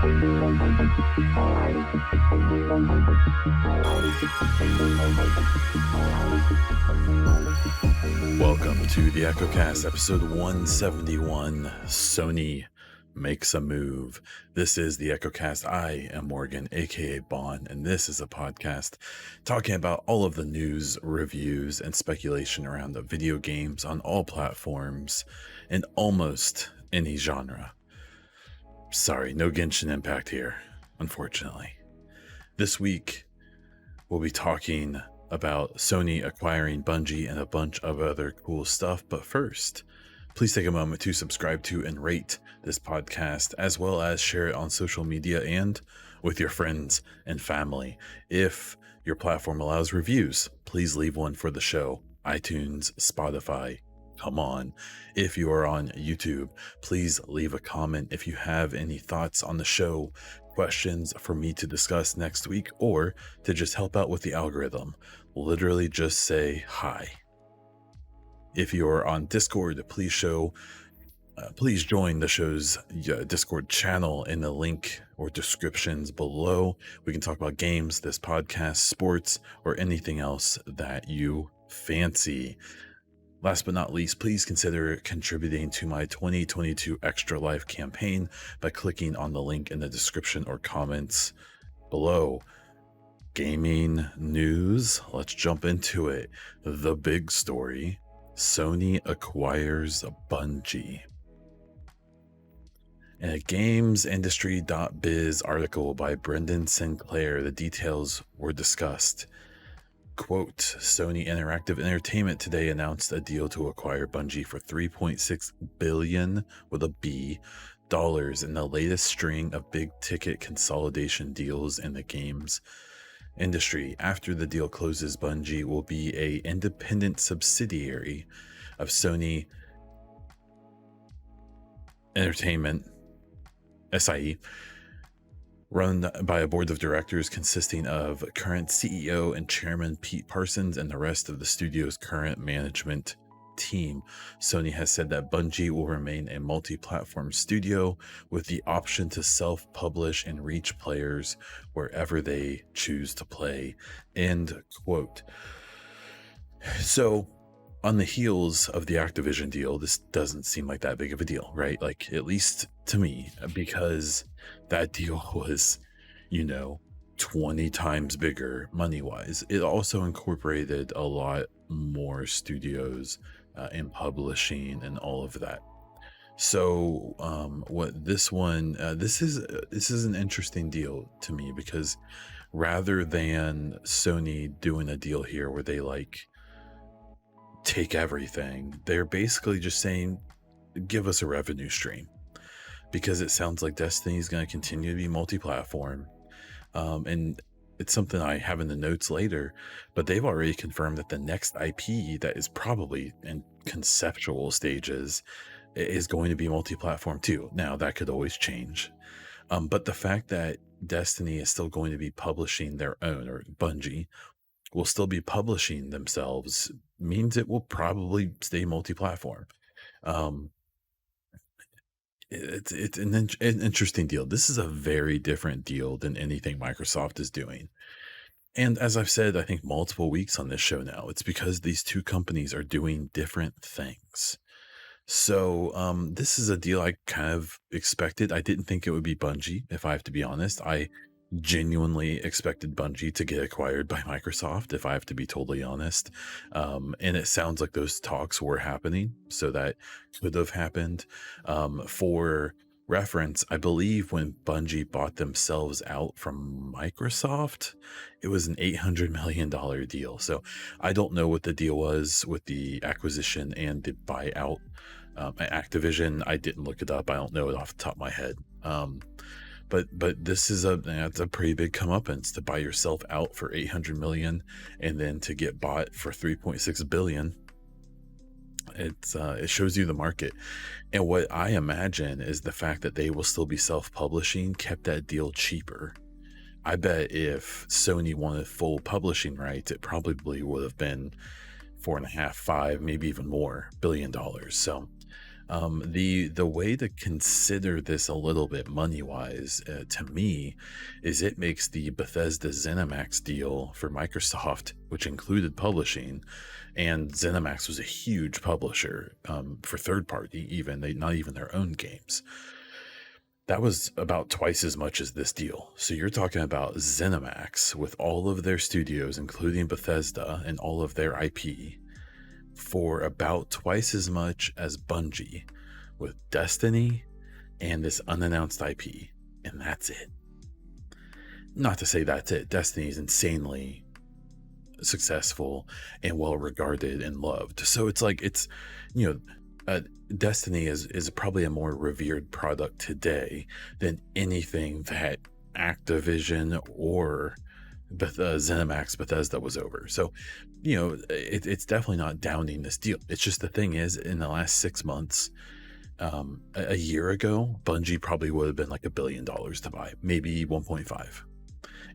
Welcome to the EchoCast, episode 171, Sony Makes a Move. This is the EchoCast. I am Morgan, aka Bon, and this is a podcast talking about all of the news, reviews, and speculation around the video games on all platforms in almost any genre. Sorry, no Genshin Impact here, unfortunately. This week, we'll be talking about Sony acquiring Bungie and a bunch of other cool stuff. But first, please take a moment to subscribe to and rate this podcast, as well as share it on social media and with your friends and family. If your platform allows reviews, please leave one for the show. iTunes, Spotify, come on. If you are on YouTube, please leave a comment if you have any thoughts on the show, questions for me to discuss next week, or to just help out with the algorithm. Literally just say hi. If you're on Discord, please join the show's Discord channel in the link or descriptions below. We can talk about games, this podcast, sports, or anything else that you fancy. Last but not least, please consider contributing to my 2022 Extra Life campaign by clicking on the link in the description or comments below. Gaming news, let's jump into it. The big story, Sony acquires Bungie. In a gamesindustry.biz article by Brendan Sinclair, the details were discussed. Quote, Sony Interactive Entertainment today announced a deal to acquire Bungie for $3.6 billion with a B dollars in the latest string of big ticket consolidation deals in the games industry. After the deal closes, Bungie will be an independent subsidiary of Sony Entertainment, SIE, run by a board of directors consisting of current CEO and chairman Pete Parsons and the rest of the studio's current management team. Sony has said that Bungie will remain a multi-platform studio with the option to self-publish and reach players wherever they choose to play. End quote. So, on the heels of the Activision deal, this doesn't seem like that big of a deal, right? Like, at least to me, because that deal was, 20 times bigger money-wise. It also incorporated a lot more studios in publishing and all of that. So what this one, this is an interesting deal to me, because rather than Sony doing a deal here where they take everything, they're basically just saying, give us a revenue stream, because it sounds like Destiny is going to continue to be multi-platform. And it's something I have in the notes later, but they've already confirmed that the next IP that is probably in conceptual stages is going to be multi-platform too. Now, that could always change. But the fact that Destiny is still going to be publishing their own, or Bungie will still be publishing themselves, means it will probably stay multi-platform. It's an interesting deal. This is a very different deal than anything Microsoft is doing. And as I've said, I think multiple weeks on this show now, it's because these two companies are doing different things. So this is a deal I kind of expected. I didn't think it would be Bungie, if I have to be honest. I genuinely expected Bungie to get acquired by Microsoft, if I have to be totally honest. And it sounds like those talks were happening, so that could have happened. For reference, I believe when Bungie bought themselves out from Microsoft, it was an $800 million deal. So I don't know what the deal was with the acquisition and the buyout. Activision, I didn't look it up. I don't know it off the top of my head. But this is it's a pretty big comeuppance to buy yourself out for 800 million and then to get bought for 3.6 billion. It shows you the market. And what I imagine is the fact that they will still be self-publishing kept that deal cheaper. I bet if Sony wanted full publishing rights, it probably would have been $4.5, $5, maybe even more $billion. So The way to consider this a little bit money wise, to me, is it makes the Bethesda ZeniMax deal for Microsoft, which included publishing, and ZeniMax was a huge publisher, for third party, even they not even their own games. That was about twice as much as this deal. So you're talking about ZeniMax with all of their studios, including Bethesda and all of their IP, for about twice as much as Bungie with Destiny and this unannounced IP. And that's it. Not to say that's it. Destiny is insanely successful and well regarded and loved. So it's like, it's, you know, Destiny is probably a more revered product today than anything that Activision or ZeniMax Bethesda was over. So, it's definitely not downing this deal. It's just the thing is, in the last 6 months, a year ago, Bungie probably would have been like $1 billion to buy, maybe 1.5.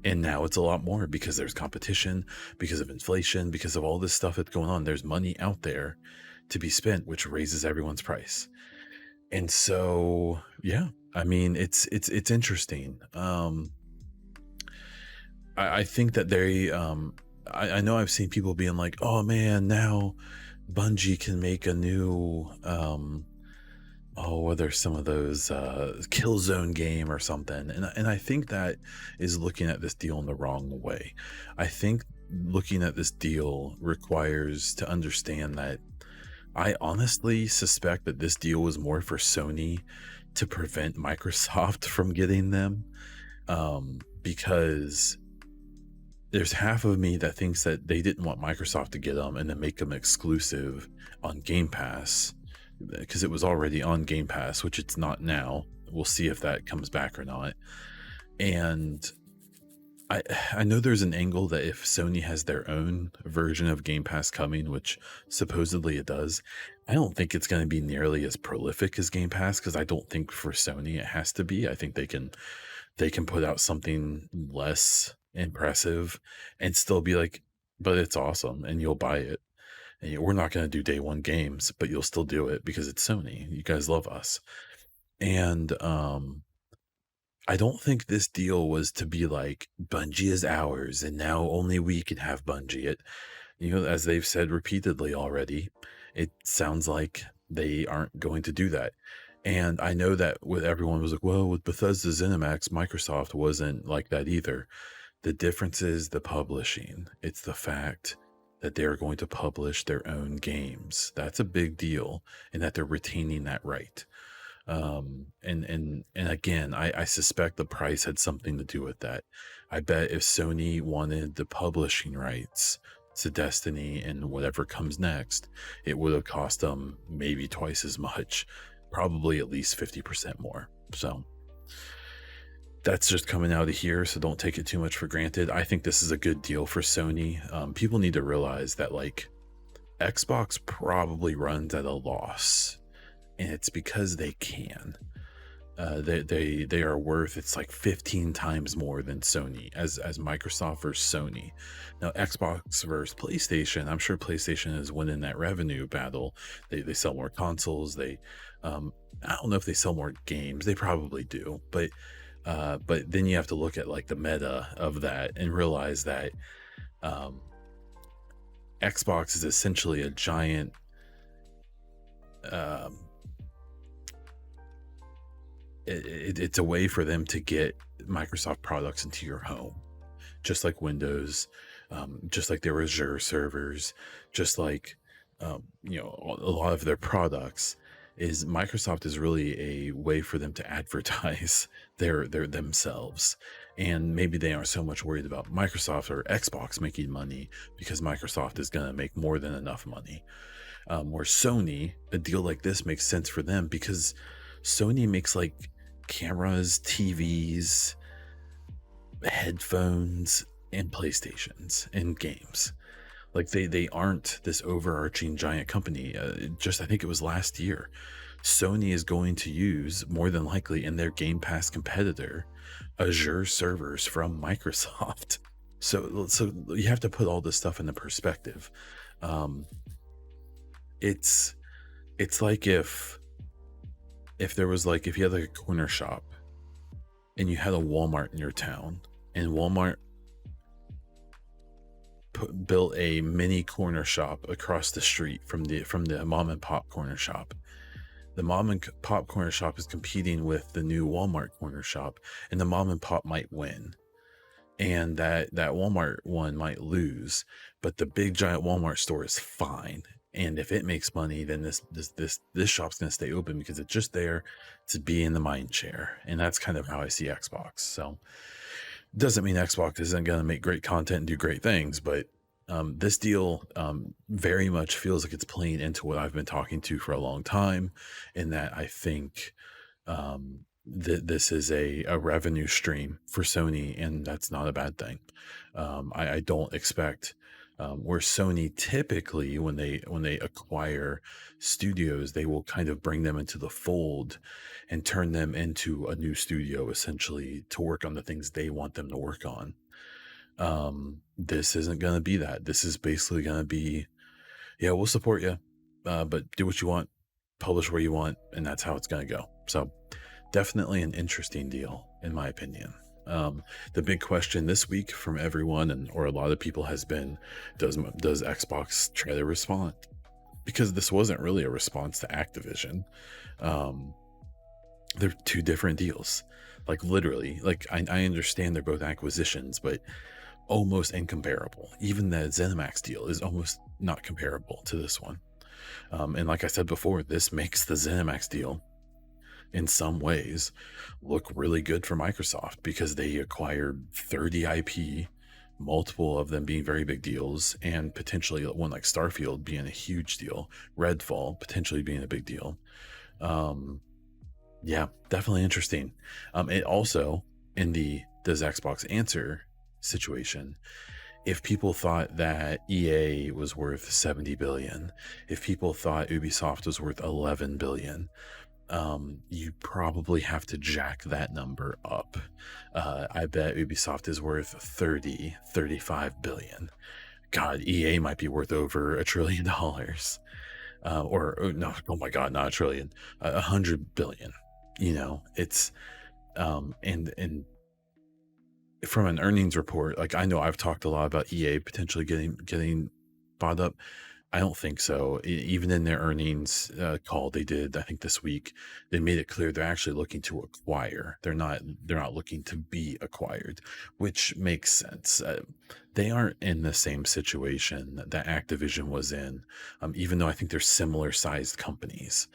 And now it's a lot more because there's competition, because of inflation, because of all this stuff that's going on. There's money out there to be spent, which raises everyone's price. And so, yeah, I mean, it's interesting. I think that I know I've seen people being like, oh man, now Bungie can make a new, whether some of those Killzone game or something. And I think that is looking at this deal in the wrong way. I think looking at this deal requires to understand that I honestly suspect that this deal was more for Sony to prevent Microsoft from getting them, because there's half of me that thinks that they didn't want Microsoft to get them and then make them exclusive on Game Pass, because it was already on Game Pass, which it's not now. We'll see if that comes back or not. And I know there's an angle that if Sony has their own version of Game Pass coming, which supposedly it does, I don't think it's going to be nearly as prolific as Game Pass, because I don't think for Sony it has to be. I think they can put out something less impressive and still be like, but it's awesome and you'll buy it. And we're not going to do day one games, but you'll still do it because it's Sony. You guys love us. And I don't think this deal was to be like, Bungie is ours and now only we can have Bungie. As they've said repeatedly already, it sounds like they aren't going to do that. And I know that with everyone was like, well, with Bethesda ZeniMax, Microsoft wasn't like that either. The difference is the publishing. It's the fact that they're going to publish their own games. That's a big deal, and that they're retaining that right. And again, I suspect the price had something to do with that. I bet if Sony wanted the publishing rights to Destiny and whatever comes next, it would have cost them maybe twice as much, probably at least 50% more. So that's just coming out of here, so don't take it too much for granted. I think this is a good deal for Sony. People need to realize that like Xbox probably runs at a loss, and it's because they can. They are worth, it's like 15 times more than Sony as Microsoft versus Sony. Now Xbox versus PlayStation, I'm sure PlayStation is winning that revenue battle. They sell more consoles. I don't know if they sell more games. They probably do, but then you have to look at like the meta of that and realize that Xbox is essentially a giant it's a way for them to get Microsoft products into your home, just like Windows, just like their Azure servers, just like a lot of their products. Is Microsoft is really a way for them to advertise their themselves. And maybe they aren't so much worried about Microsoft or Xbox making money, because Microsoft is going to make more than enough money. Where Sony, a deal like this makes sense for them because Sony makes like cameras, TVs, headphones, and PlayStations and games. Like they aren't this overarching giant company. I think it was last year, Sony is going to use, more than likely in their Game Pass competitor, Azure servers from Microsoft. So you have to put all this stuff into perspective. It's like if if there was like, if you had like a corner shop and you had a Walmart in your town, and Walmart built a mini corner shop across the street from the mom and pop corner shop. The mom and pop corner shop is competing with the new Walmart corner shop, and the mom and pop might win, and that Walmart one might lose, but the big giant Walmart store is fine. And if it makes money, then this shop's going to stay open because it's just there to be in the mind share. And that's kind of how I see Xbox. So doesn't mean Xbox isn't going to make great content and do great things, but this deal very much feels like it's playing into what I've been talking to for a long time, in that I think this is a revenue stream for Sony, and that's not a bad thing. I don't expect where Sony typically, when they acquire studios, they will kind of bring them into the fold and turn them into a new studio, essentially, to work on the things they want them to work on. This isn't going to be that. This is basically going to be, yeah, we'll support you, but do what you want, publish where you want, and that's how it's going to go. So definitely an interesting deal, in my opinion. The big question this week from everyone, or a lot of people, has been, does Xbox try to respond? Because this wasn't really a response to Activision. They're two different deals. Like, literally, like, I understand they're both acquisitions, but almost incomparable. Even the ZeniMax deal is almost not comparable to this one. And like I said before, this makes the ZeniMax deal in some ways look really good for Microsoft, because they acquired 30 IP, multiple of them being very big deals, and potentially one like Starfield being a huge deal, Redfall potentially being a big deal. Yeah, definitely interesting. It also, in the does Xbox answer situation, if people thought that EA was worth 70 billion, if people thought Ubisoft was worth 11 billion, you probably have to jack that number up. I bet Ubisoft is worth 35 billion. God, EA might be worth over $1 trillion. Or no, oh my God, not $1 trillion, 100 billion. You know, it's, and from an earnings report, like, I know I've talked a lot about EA potentially getting bought up. I don't think so. Even in their earnings call they did, I think this week, they made it clear they're actually looking to acquire. They're not looking to be acquired, which makes sense. They aren't in the same situation that Activision was in, even though I think they're similar sized companies.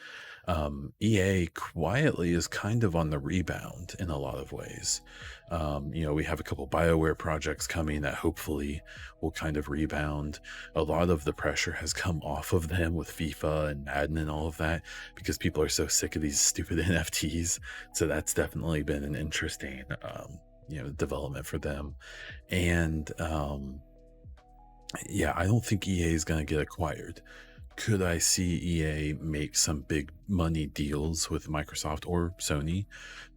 EA quietly is kind of on the rebound in a lot of ways. We have a couple BioWare projects coming that hopefully will kind of rebound. A lot of the pressure has come off of them with FIFA and Madden and all of that, because people are so sick of these stupid NFTs. So that's definitely been an interesting, development for them. And yeah, I don't think EA is going to get acquired. Could I see EA make some big money deals with Microsoft or Sony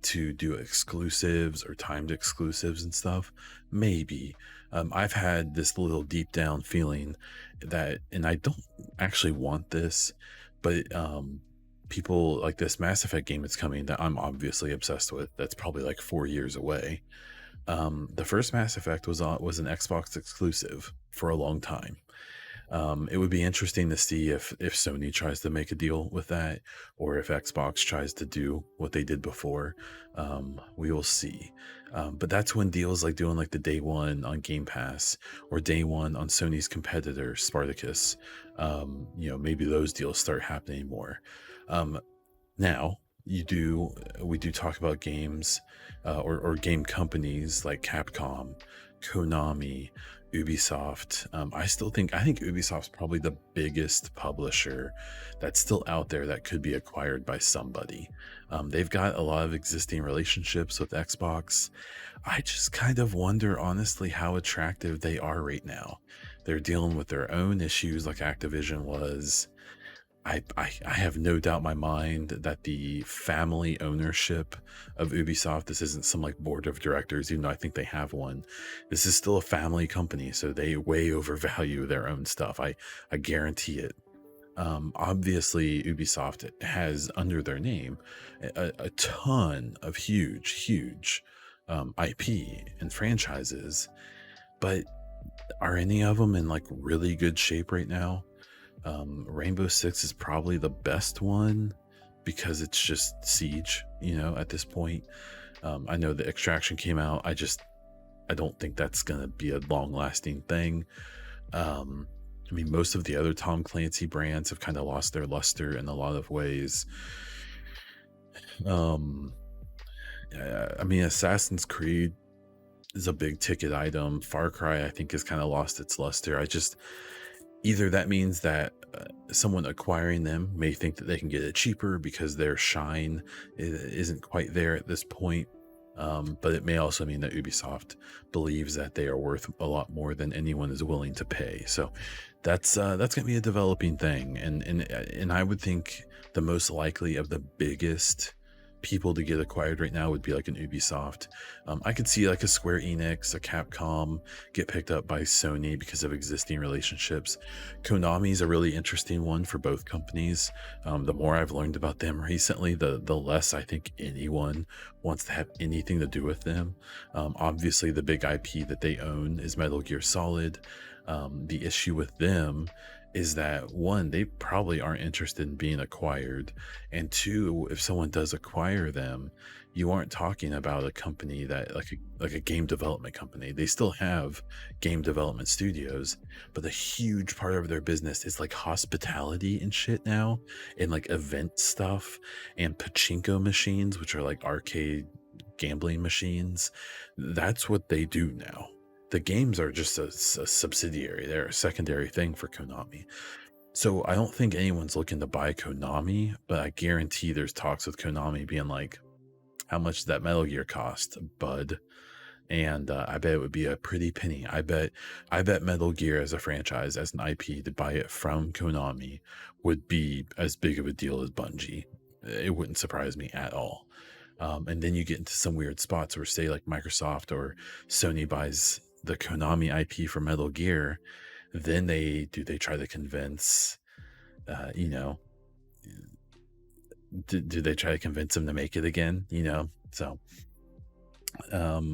to do exclusives or timed exclusives and stuff? Maybe. I've had this little deep down feeling that, and I don't actually want this, but people like this Mass Effect game that's coming that I'm obviously obsessed with, that's probably like 4 years away. The first Mass Effect was an Xbox exclusive for a long time. It would be interesting to see if Sony tries to make a deal with that, or if Xbox tries to do what they did before. We will see. But that's when deals like doing like the day one on Game Pass, or day one on Sony's competitor Spartacus, maybe those deals start happening more. Now we do talk about games or game companies like Capcom, Konami, Ubisoft. I think Ubisoft's probably the biggest publisher that's still out there that could be acquired by somebody. They've got a lot of existing relationships with Xbox. I just kind of wonder, honestly, how attractive they are right now. They're dealing with their own issues like Activision was. I have no doubt in my mind that the family ownership of Ubisoft, this isn't some like board of directors, even though I think they have one. This is still a family company, so they way overvalue their own stuff. I guarantee it. Obviously, Ubisoft has under their name a ton of huge IP and franchises, but are any of them in like really good shape right now? Rainbow Six is probably the best one because it's just Siege, at this point. I know the Extraction came out. I don't think that's gonna be a long lasting thing. I mean, most of the other Tom Clancy brands have kind of lost their luster in a lot of ways. Um, I mean, Assassin's Creed is a big ticket item. Far Cry, I think, has kind of lost its luster. Either that means that someone acquiring them may think that they can get it cheaper because their shine isn't quite there at this point. But it may also mean that Ubisoft believes that they are worth a lot more than anyone is willing to pay. So that's going to be a developing thing, and I would think the most likely of the biggest people to get acquired right now would be like an Ubisoft. I could see like a Square Enix, a Capcom get picked up by Sony because of existing relationships. Konami is a really interesting one for both companies. The more I've learned about them recently, the less I think anyone wants to have anything to do with them. Obviously, the big IP that they own is Metal Gear Solid. The issue with them is that, one, they probably aren't interested in being acquired, and two, if someone does acquire them, you aren't talking about a company that like a game development company. They still have game development studios, but a huge part of their business is like hospitality and shit now, and like event stuff and pachinko machines, which are like arcade gambling machines. That's what they do now. The games are just a subsidiary. They're a secondary thing for Konami. So I don't think anyone's looking to buy Konami, but I guarantee there's talks with Konami being like, how much does that Metal Gear cost, bud? And I bet it would be a pretty penny. I bet Metal Gear as a franchise, as an IP, to buy it from Konami would be as big of a deal as Bungie. It wouldn't surprise me at all. And then you get into some weird spots where, say, like Microsoft or Sony buys the Konami IP for Metal Gear, then they try to convince, do they try to convince him to make it again? So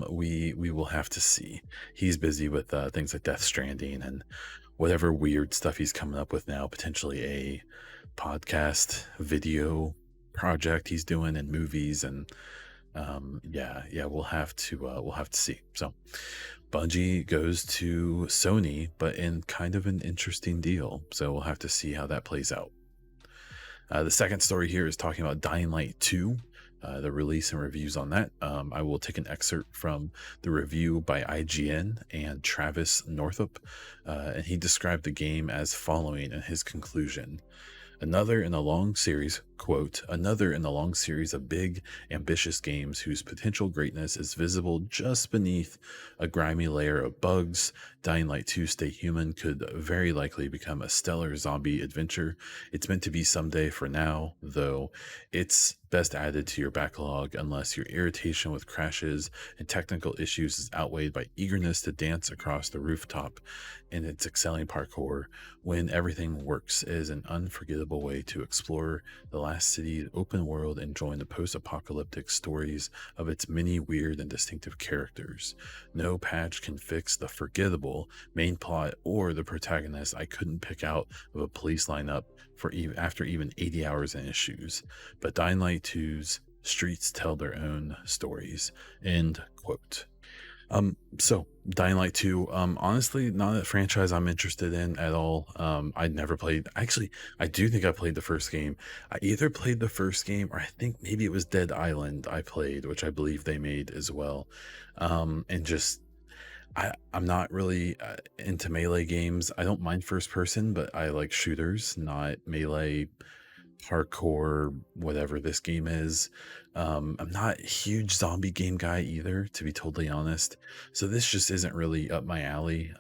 we will have to see. He's busy with things like Death Stranding and whatever weird stuff he's coming up with now, potentially a podcast video project he's doing, and movies, and we'll have to see. So Bungie goes to Sony, but in kind of an interesting deal, so we'll have to see how that plays out. The second story here is talking about Dying Light 2, the release and reviews on that. I will take an excerpt from the review by IGN and Travis Northup, and he described the game as following in his conclusion: another in a long series, quote, another in a long series of big, ambitious games whose potential greatness is visible just beneath a grimy layer of bugs. Dying Light 2 Stay Human could very likely become a stellar zombie adventure. It's meant to be someday. For now, though, it's best added to your backlog unless your irritation with crashes and technical issues is outweighed by eagerness to dance across the rooftop in its excelling parkour. When everything works, it is an unforgettable way to explore the last city's open world and join the post-apocalyptic stories of its many weird and distinctive characters. No patch can fix the forgettable main plot or the protagonist I couldn't pick out of a police lineup after even 80 hours in issues. But Dying Light 2's streets tell their own stories. End quote. So Dying Light 2, honestly, not a franchise I'm interested in at all. I never played, actually, I do think I played the first game. I either played the first game, or I think maybe it was Dead Island I played, which I believe they made as well. And just, I'm not really into melee games. I don't mind first person, but I like shooters, not melee, hardcore, whatever this game is. I'm not a huge zombie game guy either, to be totally honest. So this just isn't really up my alley.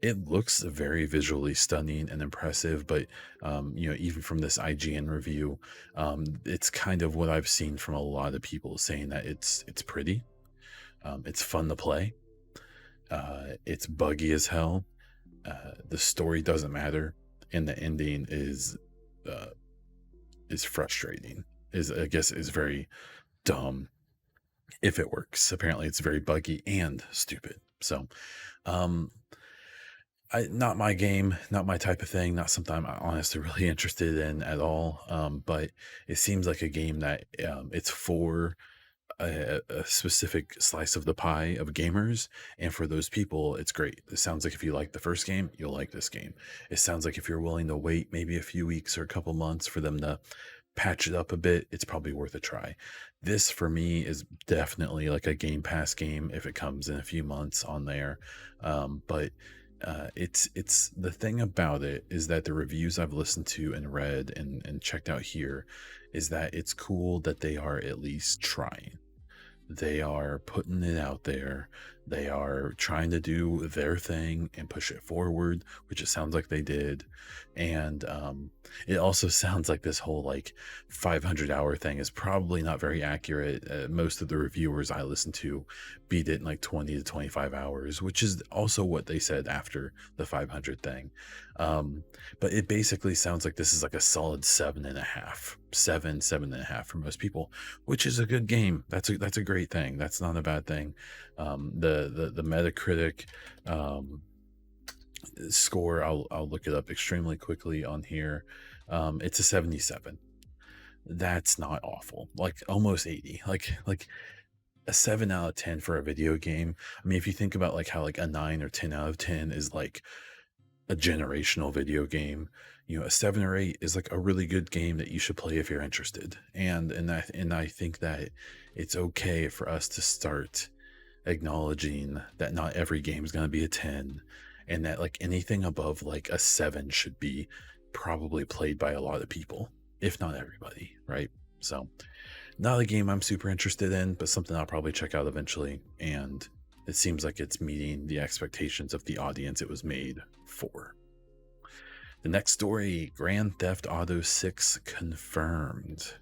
It looks very visually stunning and impressive, but even from this IGN review, it's kind of what I've seen from a lot of people saying that it's pretty, it's fun to play. It's buggy as hell. The story doesn't matter. and the ending uh, is frustrating. I guess is very dumb if it works. Apparently, it's very buggy and stupid. So, um, not my game, not my type of thing, not something I'm honestly really interested in at all. But it seems like a game that it's for a specific slice of the pie of gamers, and for those people it's great. It sounds like if you like the first game, you'll like this game. It sounds like if you're willing to wait maybe a few weeks or a couple months for them to patch it up a bit, it's probably worth a try. This for me is definitely like a Game Pass game if it comes in a few months on there. But it's the thing about it is that the reviews I've listened to and read and checked out here is that it's cool that they are at least trying. They are putting it out there. They are trying to do their thing and push it forward, which it sounds like they did. And it also sounds like this whole like 500-hour thing is probably not very accurate. Most of the reviewers I listened to beat it in like 20 to 25 hours, which is also what they said after the 500 thing. But it basically sounds like this is like a solid 7.5, 7.5 for most people, which is a good game. That's a great thing. That's not a bad thing. The Metacritic score, I'll look it up extremely quickly on here. It's a 77. That's not awful. Like almost 80. Like a 7 out of 10 for a video game. I mean, if you think about like how like a 9 or 10 out of 10 is like a generational video game, you know, a 7 or 8 is like a really good game that you should play if you're interested. And I think that it's okay for us to start acknowledging that not every game is going to be a 10, and that like anything above like a 7 should be probably played by a lot of people, if not everybody, right? So not a game I'm super interested in, but something I'll probably check out eventually. And it seems like it's meeting the expectations of the audience it was made for. The next story, Grand Theft Auto 6 confirmed.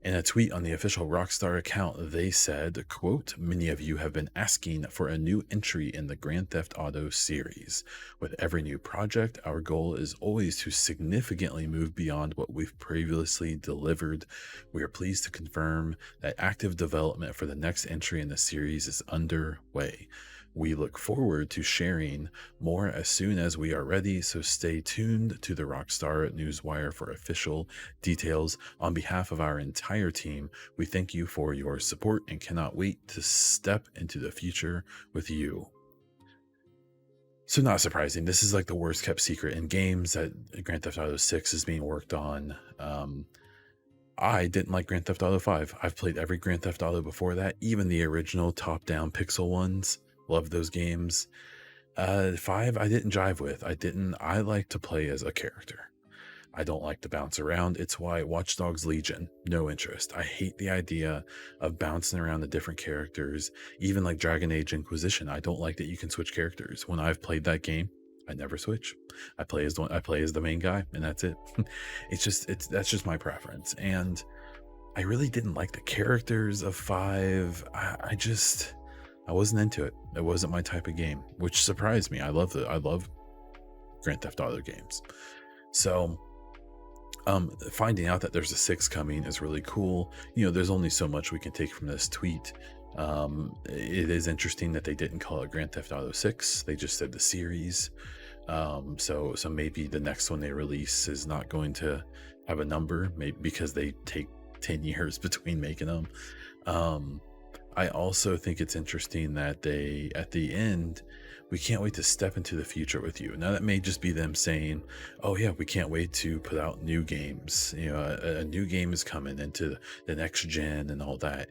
In a tweet on the official Rockstar account, they said, quote, "Many of you have been asking for a new entry in the Grand Theft Auto series. With every new project, our goal is always to significantly move beyond what we've previously delivered. We are pleased to confirm that active development for the next entry in the series is underway. We look forward to sharing more as soon as we are ready, so stay tuned to the Rockstar Newswire for official details. On behalf of our entire team, we thank you for your support and cannot wait to step into the future with you." So not surprising, this is like the worst kept secret in games, that Grand Theft Auto 6 is being worked on. I didn't like Grand Theft Auto 5. I've played every Grand Theft Auto before that, even the original top-down pixel ones. Love those games. 5 I didn't jive with. I like to play as a character. I don't like to bounce around. It's why Watch Dogs Legion, no interest. I hate the idea of bouncing around the different characters. Even like Dragon Age Inquisition, I don't like that you can switch characters. When I've played that game, I never switch. I play as the main guy, and that's it. That's just my preference. And I really didn't like the characters of 5. I wasn't into it. It wasn't my type of game, which surprised me. I love Grand Theft Auto games. So finding out that there's a 6 coming is really cool. You know, there's only so much we can take from this tweet. It is interesting that they didn't call it Grand Theft Auto 6. They just said the series. So maybe the next one they release is not going to have a number, maybe because they take 10 years between making them. I also think it's interesting that they, at the end, we can't wait to step into the future with you. Now, that may just be them saying, oh yeah, we can't wait to put out new games. You know, a new game is coming into the next gen and all that.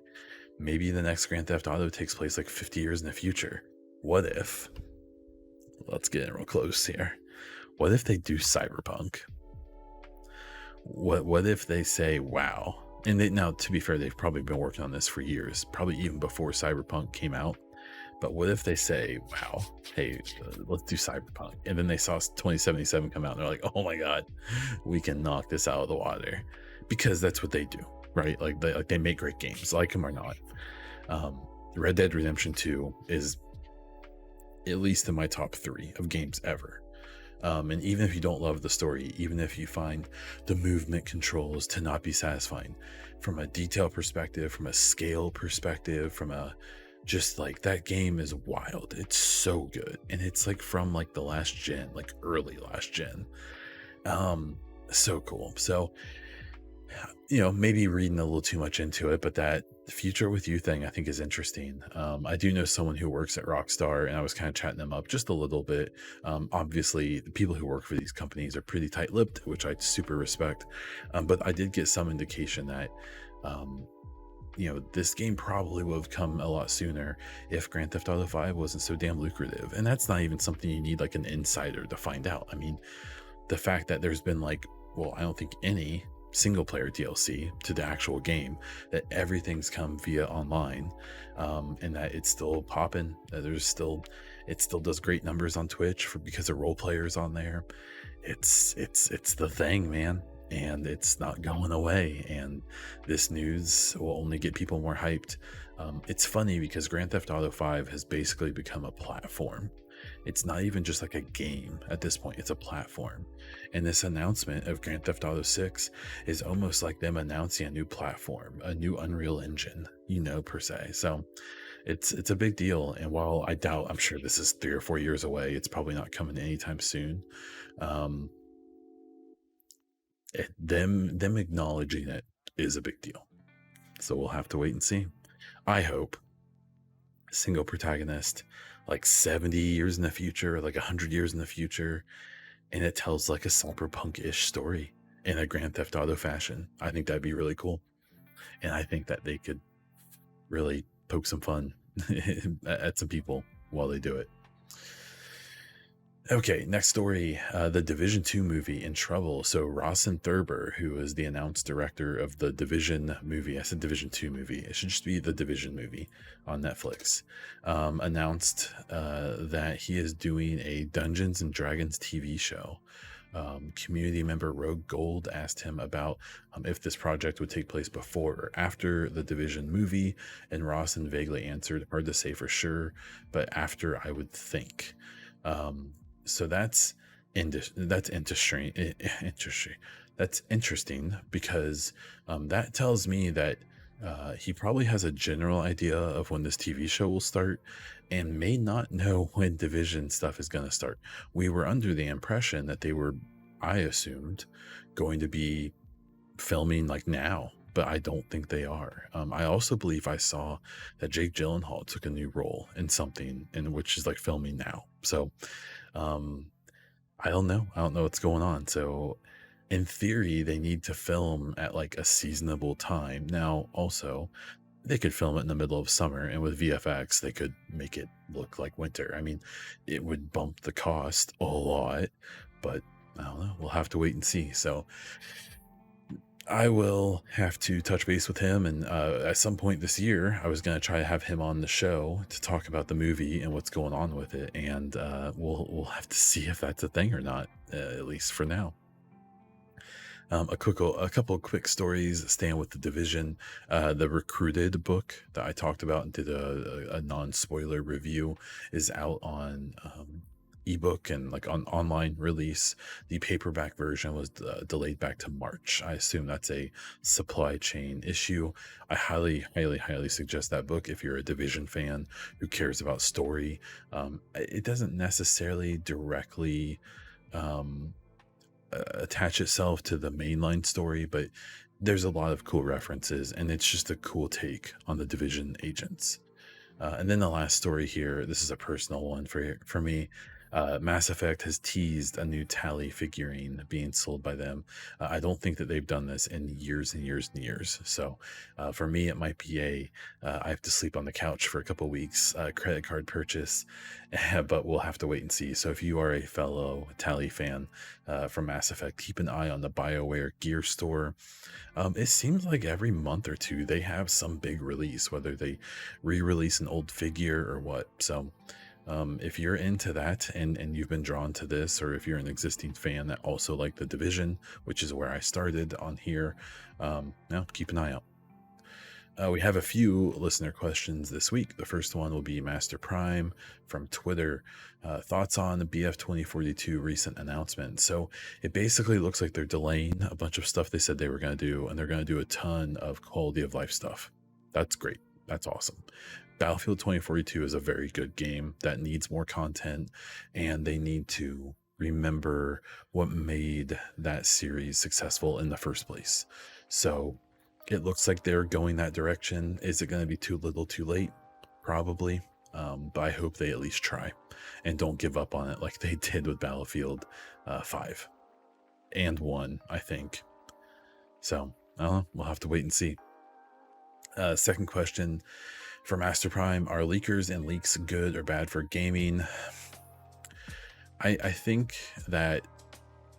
Maybe the next Grand Theft Auto takes place like 50 years in the future. What if, let's get in real close here. What if they do Cyberpunk? What if they say, wow. And now, to be fair, they've probably been working on this for years, probably even before Cyberpunk came out. But what if they say, wow, hey, let's do Cyberpunk. And then they saw 2077 come out and they're like, oh my God, we can knock this out of the water. Because that's what they do, right? Like they make great games, like them or not. Red Dead Redemption 2 is at least in my top 3 of games ever. And even if you don't love the story, even if you find the movement controls to not be satisfying, from a detail perspective, from a scale perspective, from a just like that game is wild. It's so good. And it's like from like the last gen, like early last gen. Um, so cool. So, maybe reading a little too much into it, but that future with you thing I think is interesting. I do know someone who works at Rockstar, and I was kind of chatting them up just a little bit. Obviously, the people who work for these companies are pretty tight-lipped, which I super respect. But I did get some indication that, um, this game probably would have come a lot sooner if Grand Theft Auto 5 wasn't so damn lucrative. And that's not even something you need like an insider to find out. I mean, the fact that there's been like, well, I don't think any single player DLC to the actual game, that everything's come via online, and that it's still popping, that it still does great numbers on Twitch because of role players on there. It's the thing, man, and it's not going away, and this news will only get people more hyped. It's funny because Grand Theft Auto 5 has basically become a platform. It's not even just like a game at this point, it's a platform. And this announcement of Grand Theft Auto 6 is almost like them announcing a new platform, a new Unreal Engine, per se. So it's a big deal. And while I'm sure this is 3 or 4 years away, it's probably not coming anytime soon. Um, them acknowledging it is a big deal. So we'll have to wait and see. I hope single protagonist, like 70 years in the future, like 100 years in the future, and it tells like a cyberpunk-ish story in a Grand Theft Auto fashion. I think that'd be really cool, and I think that they could really poke some fun at some people while they do it. Okay, next story, the Division 2 movie in trouble. So Rawson Thurber, who is the announced director of the Division movie, I said Division 2 movie, it should just be the Division movie on Netflix, announced that he is doing a Dungeons and Dragons TV show. Community member Rogue Gold asked him about if this project would take place before or after the Division movie, and Rawson vaguely answered, hard to say for sure, but after, I would think. So that's interesting. That's interesting because that tells me that he probably has a general idea of when this TV show will start, and may not know when Division stuff is going to start. We were under the impression that they were, I assumed, going to be filming like now, but I don't think they are. I also believe I saw that Jake Gyllenhaal took a new role in something, in which is like filming now. So I don't know what's going on. So in theory, they need to film at like a seasonable time. Now also, they could film it in the middle of summer, and with VFX they could make it look like winter. I mean, it would bump the cost a lot, but I don't know, we'll have to wait and see. So I will have to touch base with him, and at some point this year, I was going to try to have him on the show to talk about the movie and what's going on with it, and we'll have to see if that's a thing or not, at least for now. A couple of quick stories staying with the Division. The Recruited book that I talked about and did a non-spoiler review is out on ebook and like on online release. The paperback version was delayed back to March. I assume that's a supply chain issue. I highly suggest that book if you're a Division fan who cares about story. It doesn't necessarily directly attach itself to the mainline story, but there's a lot of cool references, and it's just a cool take on the Division agents. And then the last story here, this is a personal one for me. Mass Effect has teased a new Tali figurine being sold by them. I don't think that they've done this in years and years and years. So for me, it might be I have to sleep on the couch for a couple weeks credit card purchase, but we'll have to wait and see. So if you are a fellow Tali fan from Mass Effect, keep an eye on the BioWare gear store. It seems like every month or two they have some big release, whether they re-release an old figure or what. So if you're into that and you've been drawn to this, or if you're an existing fan that also like the Division, which is where I started on here, now keep an eye out. We have a few listener questions this week. The first one will be Master Prime from Twitter. Thoughts on the BF 2042 recent announcement? So it basically looks like they're delaying a bunch of stuff they said they were going to do, and they're going to do a ton of quality of life stuff. That's great. That's awesome. Battlefield 2042 is a very good game that needs more content, and they need to remember what made that series successful in the first place. So it looks like they're going that direction. Is it going to be too little too late? Probably. But I hope they at least try and don't give up on it like they did with Battlefield 5 and 1, I think. So we'll have to wait and see. Second question for Master Prime: are leakers and leaks good or bad for gaming? I think that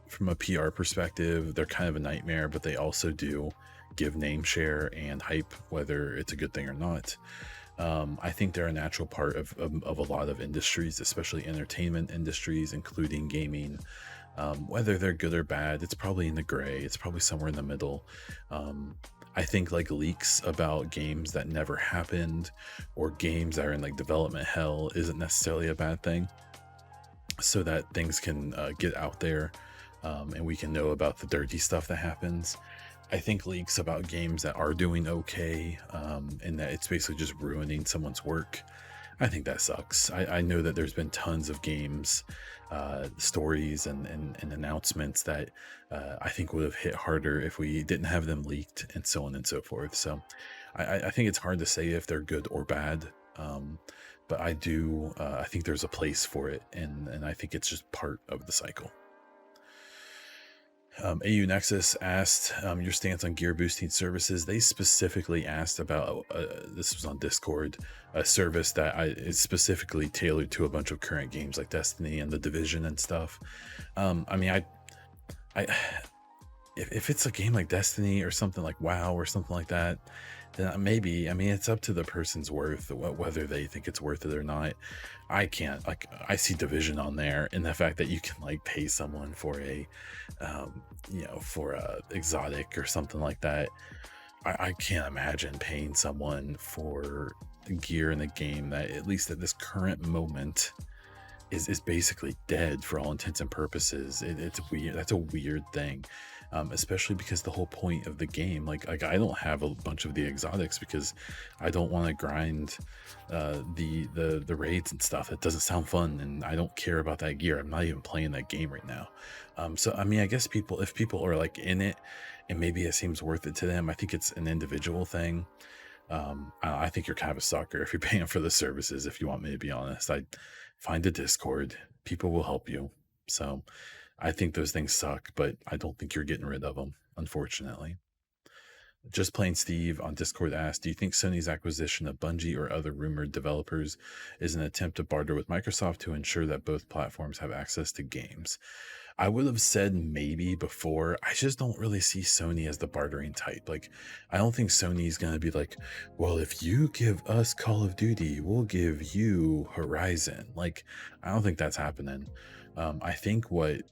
from a PR perspective, they're kind of a nightmare, but they also do give name share and hype, whether it's a good thing or not. I think they're a natural part of a lot of industries, especially entertainment industries, including gaming. Whether they're good or bad, it's probably in the gray. It's probably somewhere in the middle. I think like leaks about games that never happened or games that are in like development hell isn't necessarily a bad thing, so that things can get out there and we can know about the dirty stuff that happens. I think leaks about games that are doing okay and that it's basically just ruining someone's work, I think that sucks. I know that there's been tons of games, stories and announcements that I think would have hit harder if we didn't have them leaked, and so on and so forth. So I think it's hard to say if they're good or bad. But I think there's a place for it, and I think it's just part of the cycle. AU Nexus asked your stance on gear boosting services. They specifically asked about, this was on Discord, a service that is specifically tailored to a bunch of current games like Destiny and The Division and stuff. I mean, if it's a game like Destiny or something like WoW or something like that, then maybe. I mean, it's up to the person's worth, whether they think it's worth it or not. I can't, like, I see Division on there, and the fact that you can like pay someone for a for a exotic or something like that, I can't imagine paying someone for gear in a game that, at least at this current moment, is basically dead for all intents and purposes. It's weird. That's a weird thing. Especially because the whole point of the game, like I don't have a bunch of the exotics because I don't want to grind the raids and stuff. It doesn't sound fun, and I don't care about that gear. I'm not even playing that game right now. So I mean, I guess if people are like in it and maybe it seems worth it to them, I think it's an individual thing. I think you're kind of a sucker if you're paying for the services. If you want me to be honest, I find a Discord. People will help you. So I think those things suck, but I don't think you're getting rid of them, unfortunately. Just Plain Steve on Discord asked, do you think Sony's acquisition of Bungie or other rumored developers is an attempt to barter with Microsoft to ensure that both platforms have access to games? I would have said maybe before. I just don't really see Sony as the bartering type. Like, I don't think Sony's going to be like, well, if you give us Call of Duty, we'll give you Horizon. Like, I don't think that's happening. I think what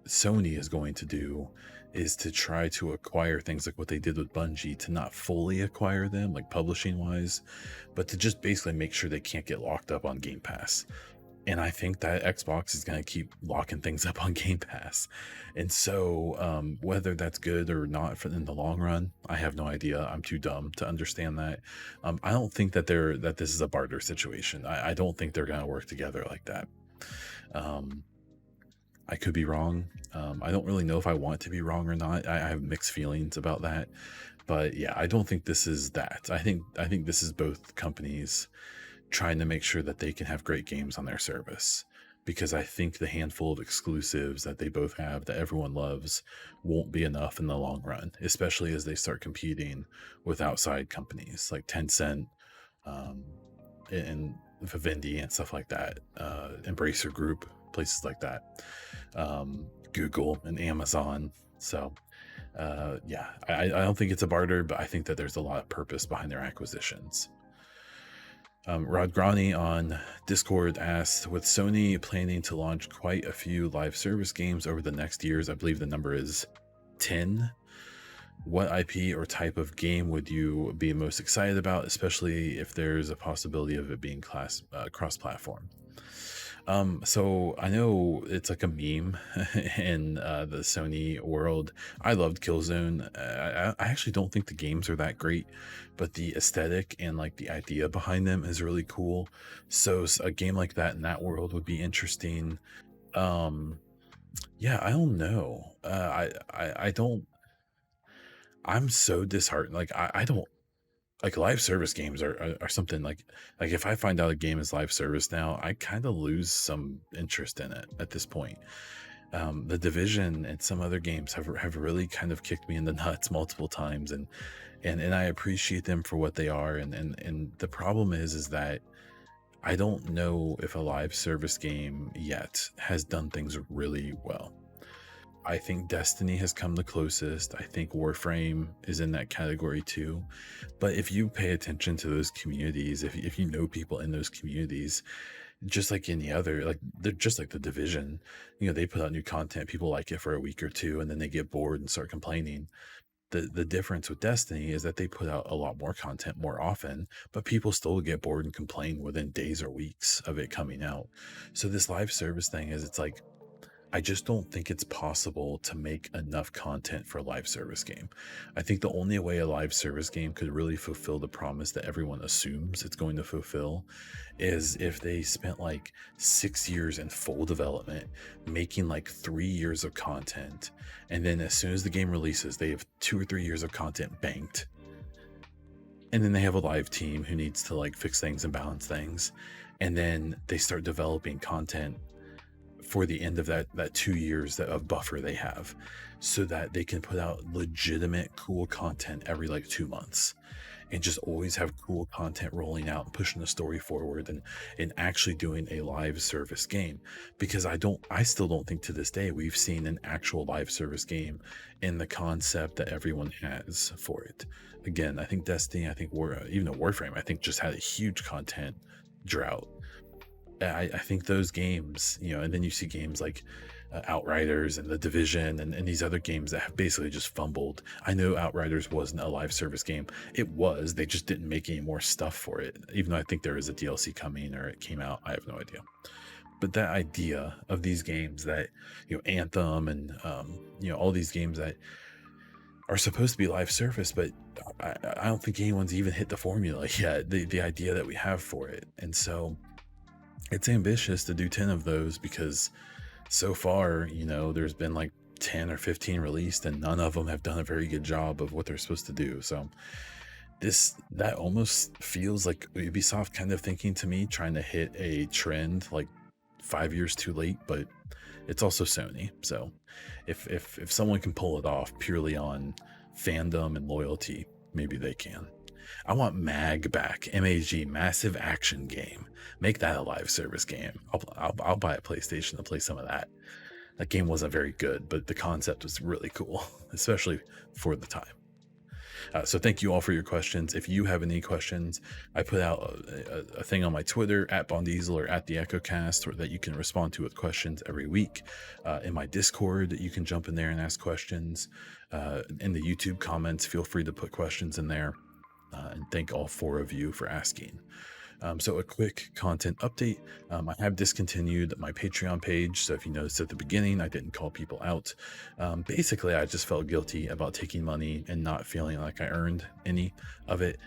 Sony is going to do is to try to acquire things like what they did with Bungie, to not fully acquire them, like publishing wise, but to just basically make sure they can't get locked up on Game Pass. And I think that Xbox is going to keep locking things up on Game Pass. And so whether that's good or not in the long run, I have no idea. I'm too dumb to understand that. I don't think that this is a barter situation. I don't think they're going to work together like that. I could be wrong. I don't really know if I want to be wrong or not. I have mixed feelings about that. But yeah, I don't think this is that. I think this is both companies trying to make sure that they can have great games on their service, because I think the handful of exclusives that they both have that everyone loves won't be enough in the long run, especially as they start competing with outside companies like Tencent and Vivendi and stuff like that, Embracer Group, places like that, Google and Amazon. So yeah, I don't think it's a barter, but I think that there's a lot of purpose behind their acquisitions. Rod Grani on Discord asked, with Sony planning to launch quite a few live service games over the next years, I believe the number is 10, what IP or type of game would you be most excited about, especially if there's a possibility of it being cross-platform? So I know it's like a meme in the Sony world. I loved Killzone. I actually don't think the games are that great, but the aesthetic and like the idea behind them is really cool. So a game like that in that world would be interesting. Um, yeah, I don't know. I don't. I'm so disheartened. Like I don't like live service games are something like if I find out a game is live service now, I kind of lose some interest in it at this point. The Division and some other games have really kind of kicked me in the nuts multiple times, and I appreciate them for what they are. And the problem is that I don't know if a live service game yet has done things really well. I think Destiny has come the closest. I think Warframe is in that category too. But if you pay attention to those communities, if you know people in those communities, just like any other, like they're just like the Division, they put out new content, people like it for a week or two, and then they get bored and start complaining. The difference with Destiny is that they put out a lot more content more often, but people still get bored and complain within days or weeks of it coming out. So this live service thing is, it's like, I just don't think it's possible to make enough content for a live service game. I think the only way a live service game could really fulfill the promise that everyone assumes it's going to fulfill is if they spent like 6 years in full development, making like 3 years of content. And then as soon as the game releases, they have 2 or 3 years of content banked. And then they have a live team who needs to like fix things and balance things. And then they start developing content for the end of that 2 years of buffer they have, so that they can put out legitimate cool content every like 2 months, and just always have cool content rolling out and pushing the story forward, and actually doing a live service game. Because I still don't think to this day we've seen an actual live service game in the concept that everyone has for it. Again, I think Destiny, I think even Warframe, I think just had a huge content drought. I think those games, and then you see games like Outriders and The Division and these other games that have basically just fumbled. I know Outriders wasn't a live service game. It was. They just didn't make any more stuff for it, even though I think there is a DLC coming or it came out. I have no idea. But that idea of these games that, Anthem and, all these games that are supposed to be live service, but I don't think anyone's even hit the formula yet, the idea that we have for it. And so it's ambitious to do 10 of those, because so far, there's been like 10 or 15 released, and none of them have done a very good job of what they're supposed to do. So that almost feels like Ubisoft kind of thinking to me, trying to hit a trend like 5 years too late, but it's also Sony. So if someone can pull it off purely on fandom and loyalty, maybe they can. I want MAG back. MAG, Massive Action Game. Make that a live service game. I'll buy a PlayStation to play some of that. That game wasn't very good, but the concept was really cool, especially for the time. So thank you all for your questions. If you have any questions, I put out a thing on my Twitter @BonDiesel or @TheEchoCast that you can respond to with questions every week. In my Discord, you can jump in there and ask questions. In the YouTube comments, feel free to put questions in there. And thank all 4 of you for asking. So a quick content update. I have discontinued my Patreon page. So if you noticed at the beginning, I didn't call people out. Basically, I just felt guilty about taking money and not feeling like I earned any of it.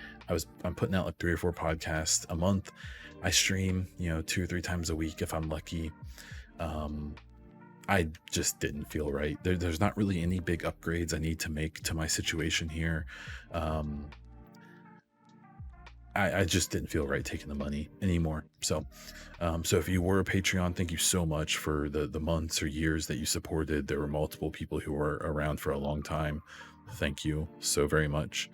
I'm putting out like 3 or 4 podcasts a month. I stream, 2 or 3 times a week if I'm lucky. I just didn't feel right. There's not really any big upgrades I need to make to my situation here. I just didn't feel right taking the money anymore. So if you were a Patreon, thank you so much for the months or years that you supported. There were multiple people who were around for a long time. Thank you so very much.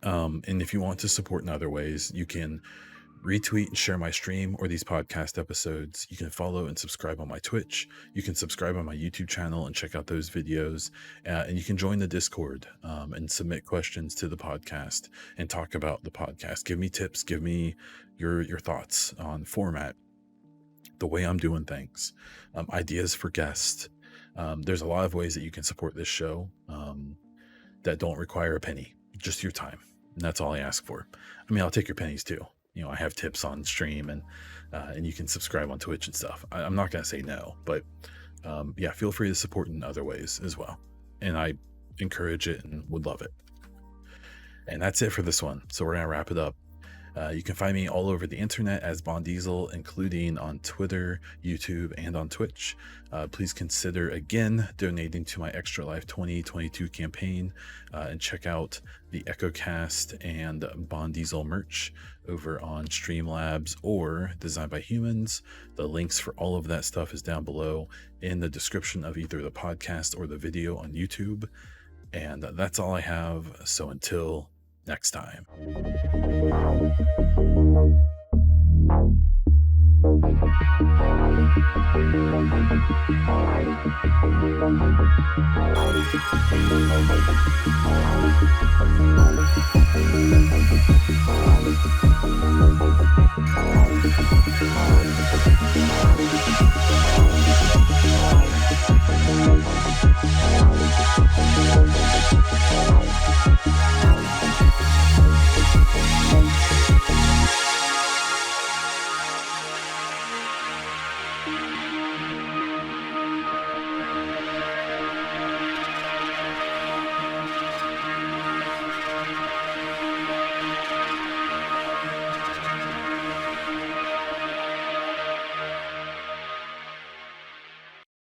And if you want to support in other ways, you can retweet and share my stream or these podcast episodes. You can follow and subscribe on my Twitch. You can subscribe on my YouTube channel and check out those videos. And you can join the Discord and submit questions to the podcast and talk about the podcast. Give me tips. Give me your thoughts on format, the way I'm doing things, ideas for guests. There's a lot of ways that you can support this show. that don't require a penny, just your time. And that's all I ask for. I mean, I'll take your pennies too. You know, I have tips on stream, and you can subscribe on Twitch and stuff. I'm not going to say no, but yeah, feel free to support in other ways as well. And I encourage it and would love it. And that's it for this one. So we're going to wrap it up. You can find me all over the internet as Bond Diesel, including on Twitter, YouTube, and on Twitch. Please consider again donating to my Extra Life 2022 campaign, and check out the EchoCast and Bond Diesel merch over on Streamlabs or Designed by Humans. The links for all of that stuff is down below in the description of either the podcast or the video on YouTube. And that's all I have. So until next time.